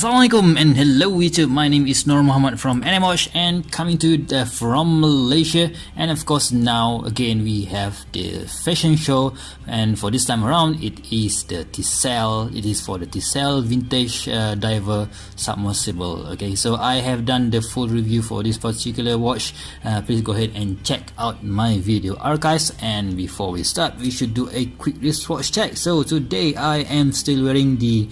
Assalamualaikum and hello YouTube, my name is Nur Muhammad from NMOsh and coming to from Malaysia. And of course now again we have the fashion show, and for this time around it is the Tisell, it is for the Tisell Vintage Diver Submersible. Okay, so I have done the full review for this particular watch. Please go ahead and check out my video archives, and before we start we should do a quick wristwatch check. So today I am still wearing the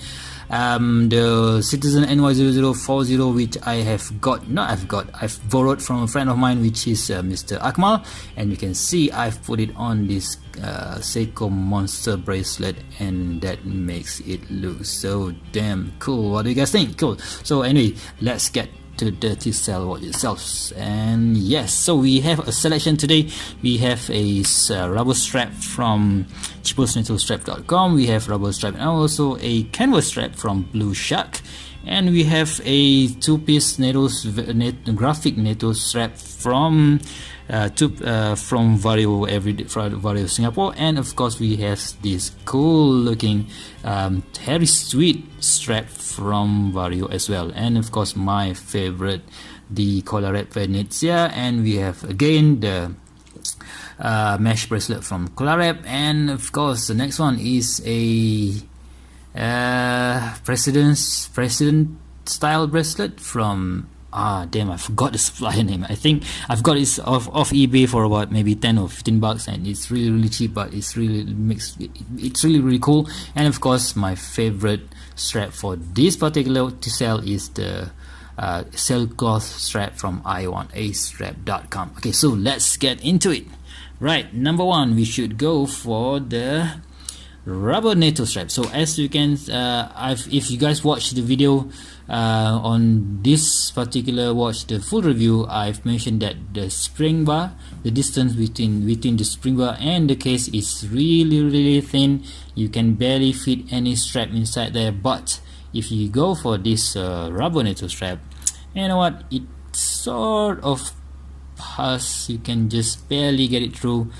Citizen NY0040, which I've borrowed from a friend of mine, which is Mr. Akmal, and you can see I've put it on this Seiko Monster bracelet, and that makes it look so damn cool. What do you guys think? Cool. So anyway, let's get to the Tisell watch itself. And yes, so we have a selection today. We have a rubber strap from cheapestnatostrap.com, we have rubber strap and also a canvas strap from Blue Shark, and we have a two-piece graphic NATO strap from Vario, Vario Singapore, and of course we have this cool looking hairy tweed strap from Vario as well, and of course my favorite, the collar wrap Venezia, and we have again the mesh bracelet from Collarwrap, and of course the next one is a president style bracelet from damn, I forgot the supplier name. I think I've got it off eBay for about maybe 10 or 15 bucks, and it's really cheap, but it's really cool. And of course my favorite strap for this particular Tisell is the sailcloth strap from I1AStrap.com. Okay, so let's get into it. Right, number one, we should go for the rubber NATO strap. So as you can, if you guys watch the video on this particular watch, the full review, I've mentioned that the spring bar, the distance between the spring bar and the case is really thin. You can barely fit any strap inside there. But if you go for this rubber NATO strap, you know what, it sort of pass, you can just barely get it through.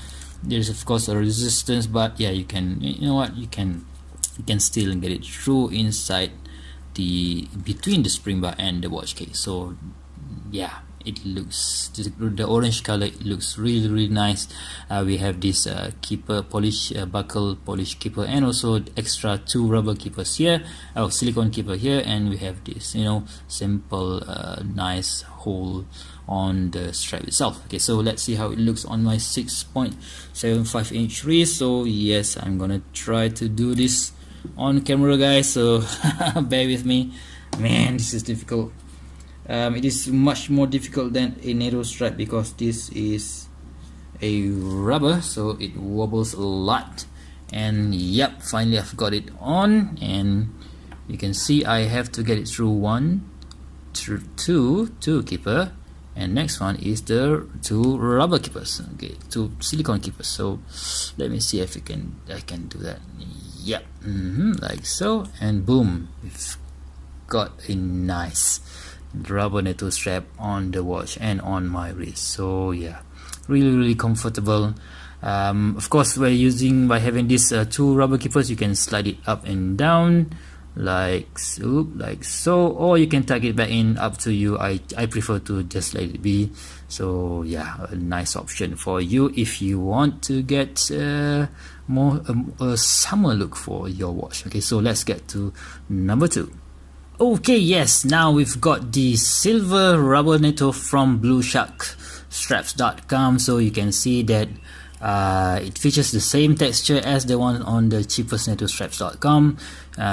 There's of course a resistance, but yeah, you can, you know what, you can still get it through inside between the spring bar and the watch case. So yeah, it looks, the orange color, it looks really nice. We have this keeper polish, buckle polish keeper, and also extra 2 rubber keepers here, silicone keeper here, and we have this, you know, simple nice hole on the strap itself. Okay, so let's see how it looks on my 6.75 inch wrist. So yes, I'm gonna try to do this on camera, guys, so bear with me. Man, this is difficult. It is much more difficult than a NATO strap because this is a rubber, so it wobbles a lot. And yep, finally I've got it on, and you can see I have to get it through 2 keeper, and next one is the 2 rubber keepers, okay, 2 silicone keepers. So let me see if I can do that. Yep, like so, and boom, we've got a nice rubber NATO strap on the watch and on my wrist. So yeah, really comfortable. Of course, by having these 2 rubber keepers, you can slide it up and down like so, or you can tuck it back in, up to you. I prefer to just let it be. So yeah, a nice option for you if you want to get more a summer look for your watch. Okay, so let's get to number 2. Okay, yes, now we've got the silver rubber NATO from Blue Shark straps.com. So you can see that it features the same texture as the one on the cheapestnatostraps.com,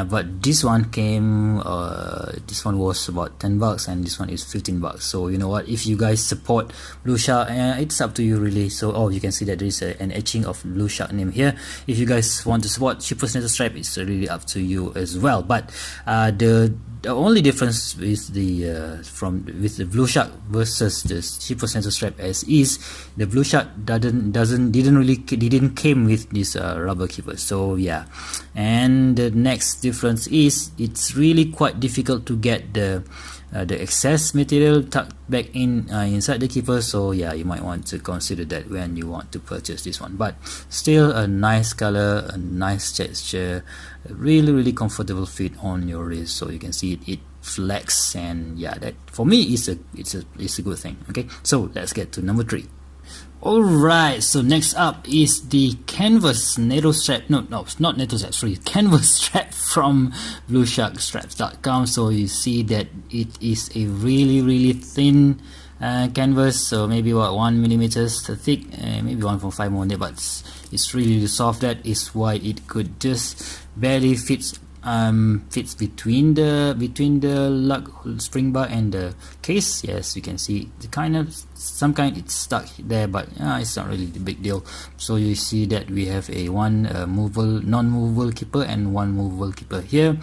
but this one came this one was about 10 bucks and this one is 15 bucks. So you know what, if you guys support Blue Shark, it's up to you really. So you can see that there is an etching of Blue Shark name here. If you guys want to support cheapest NATO strap, it's really up to you as well. But the only difference with the Blue Shark versus the cheapest NATO strap as is, the Blue Shark didn't came with this rubber keeper. So yeah, and the next difference is it's really quite difficult to get the excess material tucked back in inside the keeper. So yeah, you might want to consider that when you want to purchase this one. But still a nice color, a nice texture, really comfortable fit on your wrist. So you can see it flex, and yeah, that for me is a good thing. Okay, so let's get to number 3. Alright, so next up is the canvas NATO strap. No, it's not NATO strap, sorry, canvas strap from bluesharkstraps.com. So you see that it is a really thin canvas, so maybe what, 1 millimeters thick, maybe 1.5 more there, but it's really soft. That is why it could just barely fits between the lug spring bar and the case. Yes, you can see the it's stuck there, but it's not really the big deal. So you see that we have a one non-movable keeper and one movable keeper here,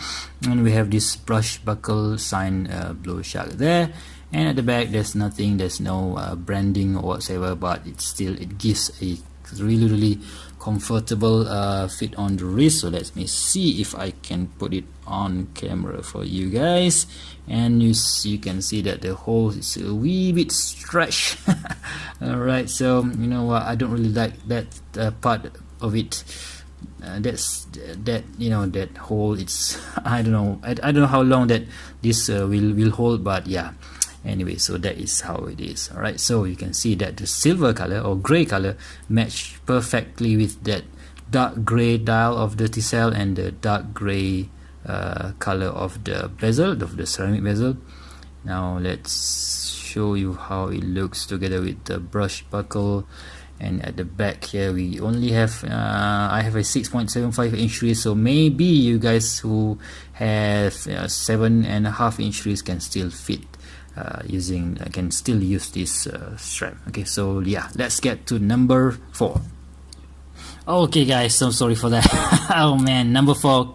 and we have this brush buckle sign Blue Shark there, and at the back there's nothing, there's no branding or whatsoever, but it gives a really comfortable fit on the wrist. So let me see if I can put it on camera for you guys, and you can see that the hole is a wee bit stretched. Alright, so you know what, I don't really like that part of it. That hole, it's I don't know how long that this will hold, but yeah. Anyway, so that is how it is. Alright, so you can see that the silver color or gray color match perfectly with that dark gray dial of the Tisell and the dark gray color of the bezel, of the ceramic bezel. Now let's show you how it looks together with the brush buckle. And at the back here we only have I have a 6.75 inch wrist, so maybe you guys who have 7.5 inch wrist can still fit can still use this strap. Okay, so yeah, let's get to number 4. Okay guys, so sorry for that. Oh man, number 4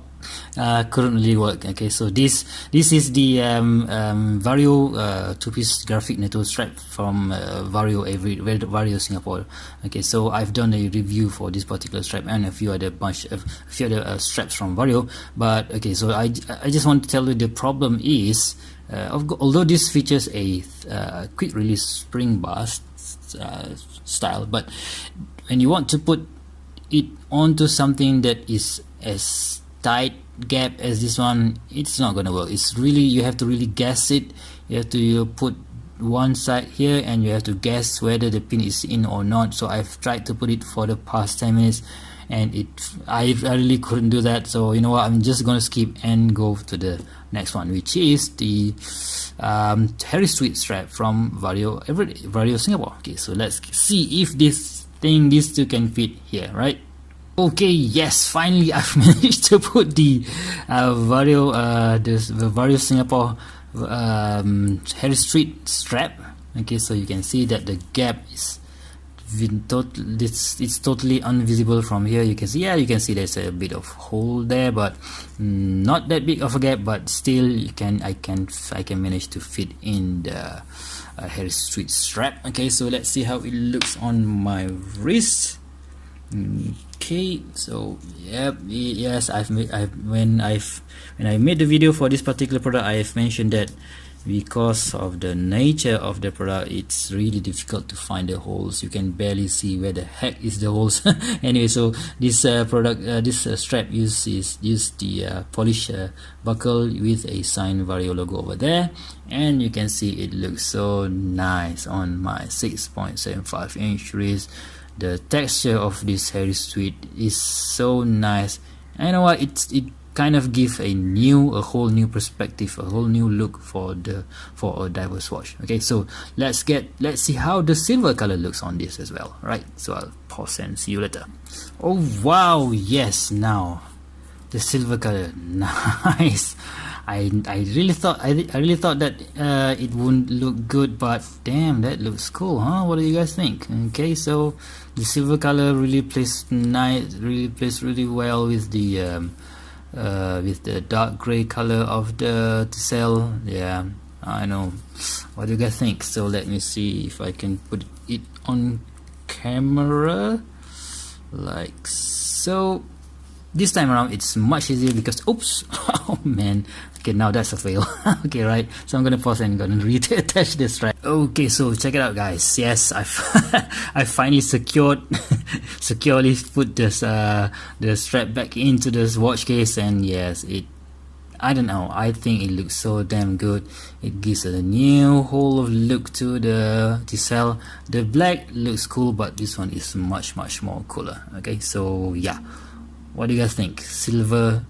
couldn't really work. Okay, so this is the Vario 2-piece graphic NATO strap from Vario Singapore. Okay, so I've done a review for this particular strap and a few other straps from Vario, but okay, so I just want to tell you the problem is, although this features a quick release spring bar style, but when you want to put it onto something that is as tight gap as this one, it's not gonna work. It's really, you have to really guess it. You have to put one side here and you have to guess whether the pin is in or not. So I've tried to put it for the past 10 minutes and I really couldn't do that. So you know what, I'm just gonna skip and go to the next one, which is the Harris tweed strap from Vario Singapore. Okay, so let's see if these two can fit here, right? Okay, yes, finally I've managed to put the Vario Singapore Harris tweed strap. Okay, so you can see that the gap is it's totally invisible from here. You can see, yeah, you can see there's a bit of hole there, but not that big of a gap, but still I can manage to fit in the Harris tweed strap. Okay, so let's see how it looks on my wrist. Okay, so yes, when I made the video for this particular product, I have mentioned that because of the nature of the product, it's really difficult to find the holes. You can barely see where the heck is the holes. Anyway, so this strap uses the polish buckle with a signed Vario logo over there, and you can see it looks so nice on my 6.75 inch wrist. The texture of this Harris tweed is so nice. And you know what, it kind of gives a whole new perspective, a whole new look for a diver's watch. Okay, so let's see how the silver color looks on this as well. Right, so I'll pause and see you later. Oh wow, yes, now the silver color, nice. I really thought that it wouldn't look good, but damn, that looks cool, huh? What do you guys think? Okay, so the silver color really plays really well with the dark gray color of the Tisell. Yeah, I know. What do you guys think? So let me see if I can put it on camera like so. This time around it's much easier because oops, oh man, okay, now that's a fail. Okay, right, so I'm gonna pause and gonna reattach this strap. Okay, so check it out guys. Yes, I finally securely put this the strap back into this watch case, and yes, I don't know, I think it looks so damn good. It gives a new whole of look to the Tisell. The black looks cool, but this one is much more cooler. Okay, so yeah, what do you guys think? Silver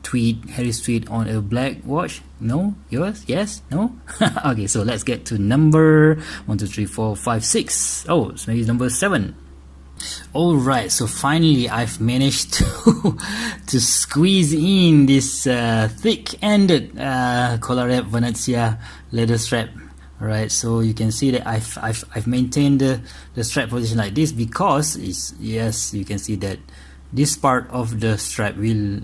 tweed, Harris tweed on a black watch? No? Yours? Yes? No? Okay, so let's get to number 1, 2, 3, 4, 5, 6. Oh, so maybe number 7. Alright, so finally I've managed to squeeze in this thick-ended collar wrap Venezia leather strap. Alright, so you can see that I've maintained the strap position like this because yes, you can see that this part of the strap will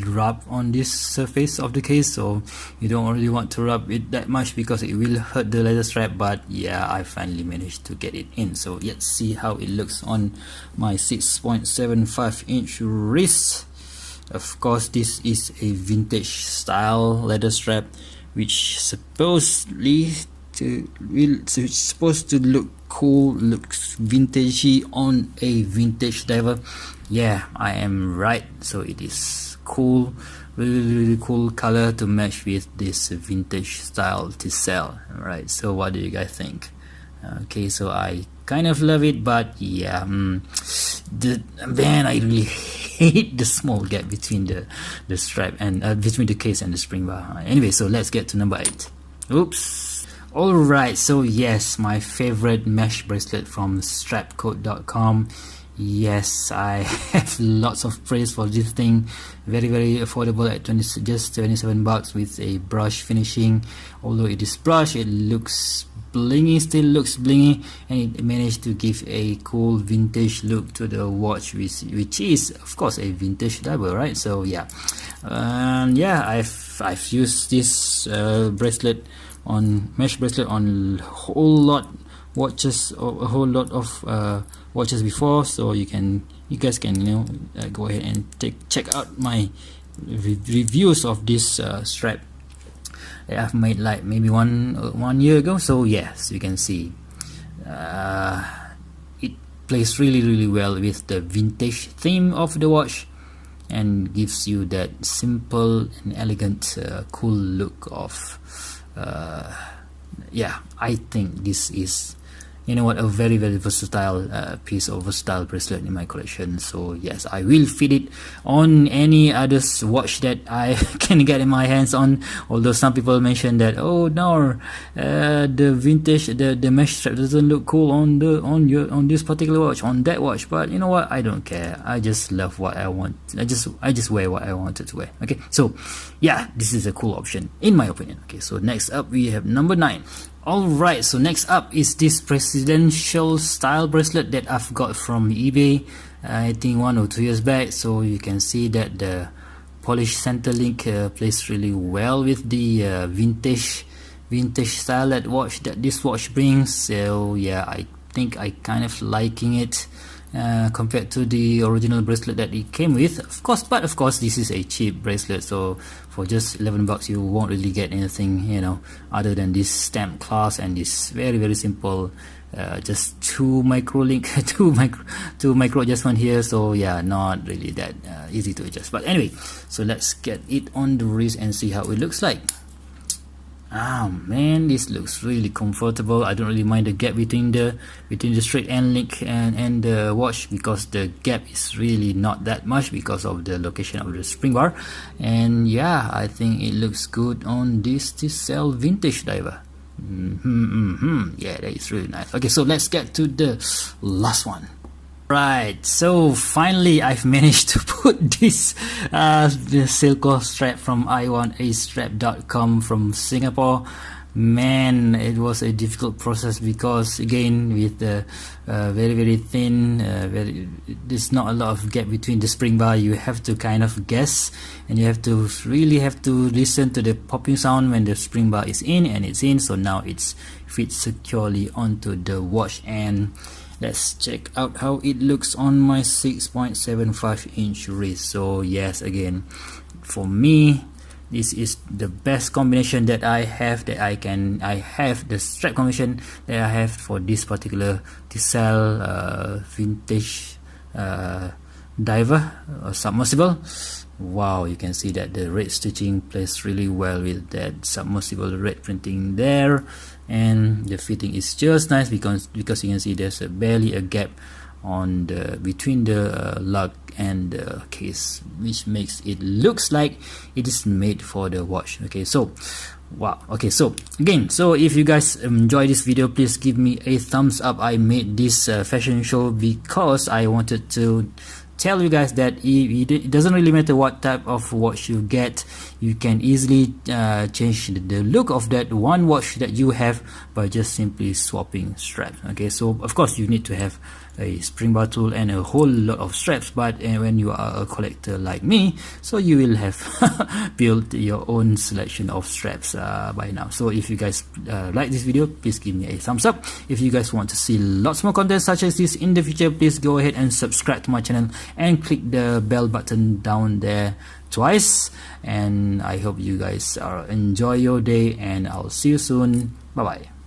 rub on this surface of the case, so you don't really want to rub it that much because it will hurt the leather strap. But yeah, I finally managed to get it in, so let's see how it looks on my 6.75 inch wrist. Of course, this is a vintage style leather strap which supposedly it's supposed to look cool, looks vintagey on a vintage diver. Yeah, I am right. So it is cool, really cool color to match with this vintage style Tisell. Right, so what do you guys think? Okay, so I kind of love it, but yeah, man, I really hate the small gap between the strap and between the case and the spring bar. Anyway, so let's get to number 8. Oops. Alright, so yes, my favorite mesh bracelet from strapcoat.com. Yes, I have lots of praise for this thing. Very affordable at just 27 bucks with a brush finishing. Although it is brush, it looks blingy, still looks blingy, and it managed to give a cool vintage look to the watch, which is of course a vintage diver, right? So yeah, yeah, I've used this bracelet on mesh bracelet on a whole lot watches, or a whole lot of watches before, so you guys can go ahead and check out my reviews of this strap that I've made like maybe one year ago. So yes, you can see it plays really well with the vintage theme of the watch and gives you that simple and elegant cool look of yeah, I think this is, you know what, a very versatile piece of versatile bracelet in my collection. So yes, I will fit it on any other watch that I can get in my hands on. Although some people mention that, oh no, the vintage, the mesh strap doesn't look cool on this particular watch, on that watch. But you know what, I don't care. I just love what I want. I just wear what I wanted to wear. Okay, so yeah, this is a cool option in my opinion. Okay, so next up we have number 9. Alright, so next up is this presidential style bracelet that I've got from eBay, I think 1 or 2 years back. So you can see that the polished center link plays really well with the vintage style that this watch brings. So yeah, I think I kind of liking it compared to the original bracelet that it came with, of course. But of course, this is a cheap bracelet, so for just 11 bucks you won't really get anything, other than this stamp class and this very simple just two micro adjustment here. So yeah, not really that easy to adjust. But anyway, so let's get it on the wrist and see how it looks like. Man, this looks really comfortable. I don't really mind the gap between the straight end link and the watch, because the gap is really not that much because of the location of the spring bar. And yeah, I think it looks good on this Tisell Vintage Diver. Yeah, that is really nice. Okay, so let's get to the last one. Right, so finally I've managed to put this the sailcloth strap from iwantastrap.com from Singapore. Man, it was a difficult process because again, with the very thin, there's not a lot of gap between the spring bar. You have to kind of guess, and you really have to listen to the popping sound when the spring bar is in, and it's in. So now it's fits securely onto the watch, and let's check out how it looks on my 6.75 inch wrist. So yes, again, for me, this is the best combination that I have, I have the strap combination that I have for this particular Tisell vintage diver submersible. Wow, you can see that the red stitching plays really well with that submersible red printing there, and the fitting is just nice because you can see there's barely a gap on the between the lug and the case, which makes it looks like it is made for the watch. Okay, so wow. Okay, so again, so if you guys enjoy this video, please give me a thumbs up. I made this fashion show because I wanted to tell you guys that it doesn't really matter what type of watch you get, you can easily change the look of that one watch that you have by just simply swapping straps. Okay, so of course you need to have a spring bar tool and a whole lot of straps, but when you are a collector like me, so you will have built your own selection of straps by now. So if you guys like this video, please give me a thumbs up. If you guys want to see lots more content such as this in the future, please go ahead and subscribe to my channel and click the bell button down there twice. And I hope you guys enjoy your day, and I'll see you soon. Bye bye.